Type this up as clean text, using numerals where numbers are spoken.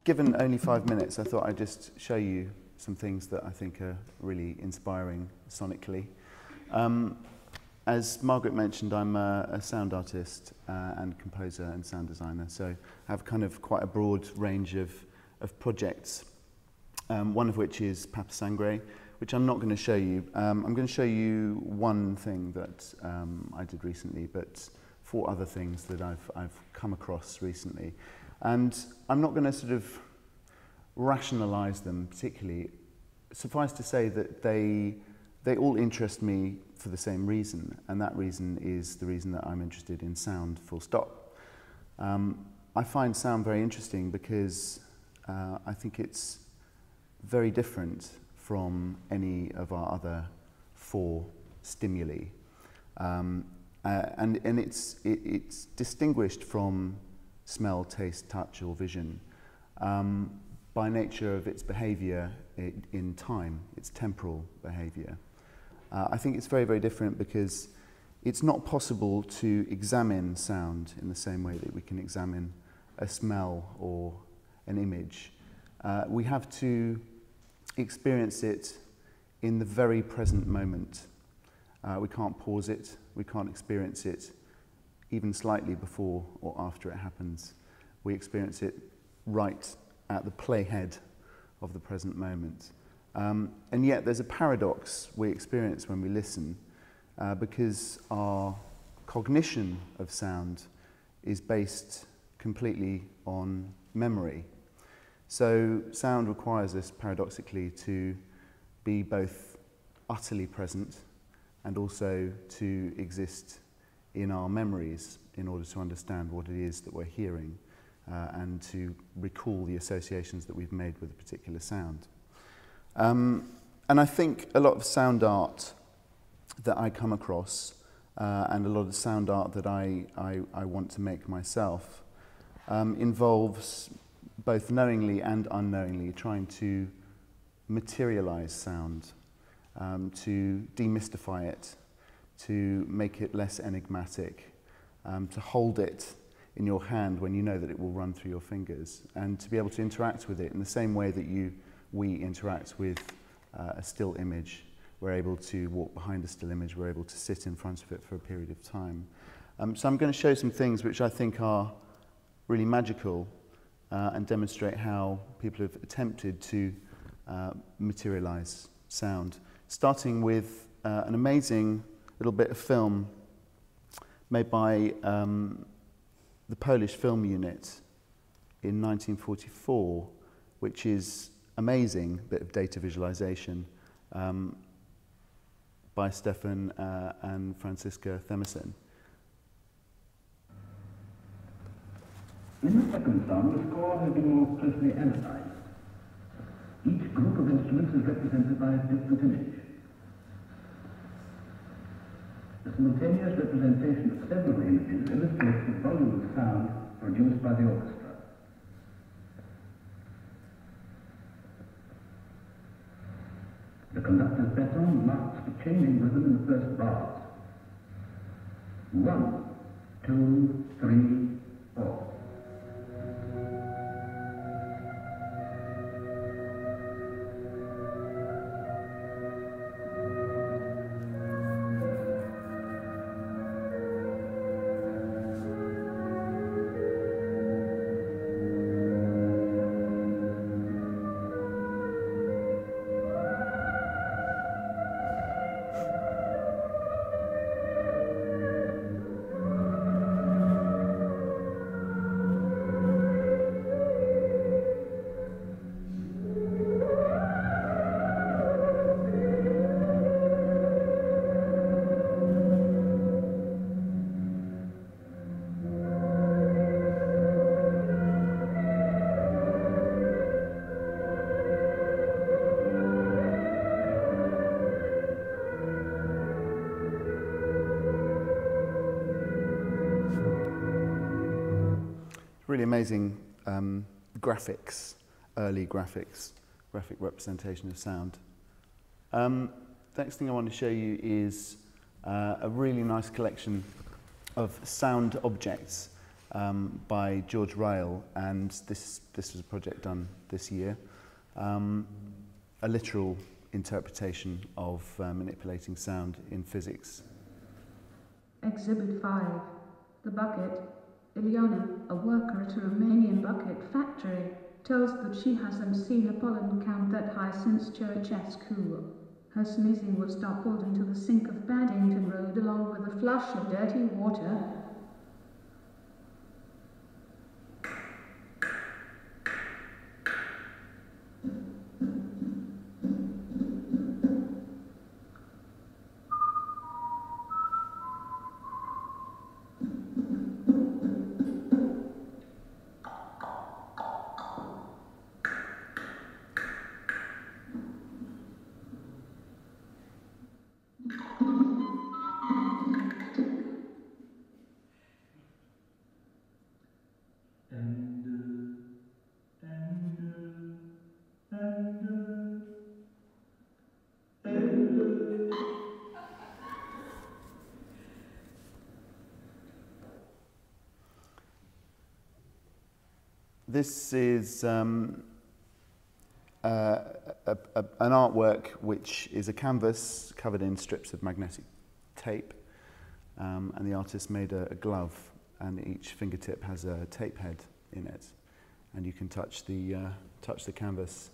Given only 5 minutes, I thought I'd just show you some things that I think are really inspiring sonically. As Margaret mentioned, I'm a sound artist and composer and sound designer, so I have kind of quite a broad range of projects, one of which is Papa Sangre, which I'm not going to show you. I'm going to show you one thing that I did recently, but 4 other things that I've come across recently. And I'm not going to sort of rationalize them particularly. Suffice to say that they all interest me for the same reason, and that reason is the reason that I'm interested in sound, full stop. I find sound very interesting because I think it's very different from any of our other 4 stimuli. And it's distinguished from smell, taste, touch or vision by nature of its behaviour in time, its temporal behaviour. I think it's very, very different because it's not possible to examine sound in the same way that we can examine a smell or an image. We have to experience it in the very present moment. We can't pause it, we can't experience it even slightly before or after it happens. We experience it right at the playhead of the present moment. And yet there's a paradox we experience when we listen because our cognition of sound is based completely on memory. So sound requires us paradoxically to be both utterly present and also to exist in our memories in order to understand what it is that we're hearing and to recall the associations that we've made with a particular sound. And I think a lot of sound art that I come across and a lot of sound art that I want to make myself involves both knowingly and unknowingly trying to materialize sound, to demystify it, to make it less enigmatic, to hold it in your hand when you know that it will run through your fingers, and to be able to interact with it in the same way that we interact with a still image. We're able to walk behind a still image, we're able to sit in front of it for a period of time. So I'm going to show some things which I think are really magical and demonstrate how people have attempted to materialize sound, starting with an amazing little bit of film made by the Polish Film Unit in 1944, which is amazing bit of data visualization by Stefan and Franziska Themerson. In the second sound, the score has been more closely analyzed. Each group of instruments is represented by a different image. The simultaneous representation of several images illustrates the volume of sound produced by the orchestra. The conductor's baton marks the changing rhythm in the first bars. 1, 2, 3, 4. Really amazing graphics, early graphics, graphic representation of sound. The next thing I want to show you is a really nice collection of sound objects by George Ryle, and this was a project done this year. A literal interpretation of manipulating sound in physics. Exhibit 5. The bucket. Ileana, a worker at a Romanian bucket factory, tells that she hasn't seen a pollen count that high since Ceausescu. Her sneezing was toppled into the sink of Paddington Road along with a flush of dirty water. This is an artwork which is a canvas covered in strips of magnetic tape, and the artist made a glove, and each fingertip has a tape head in it, and you can touch the canvas.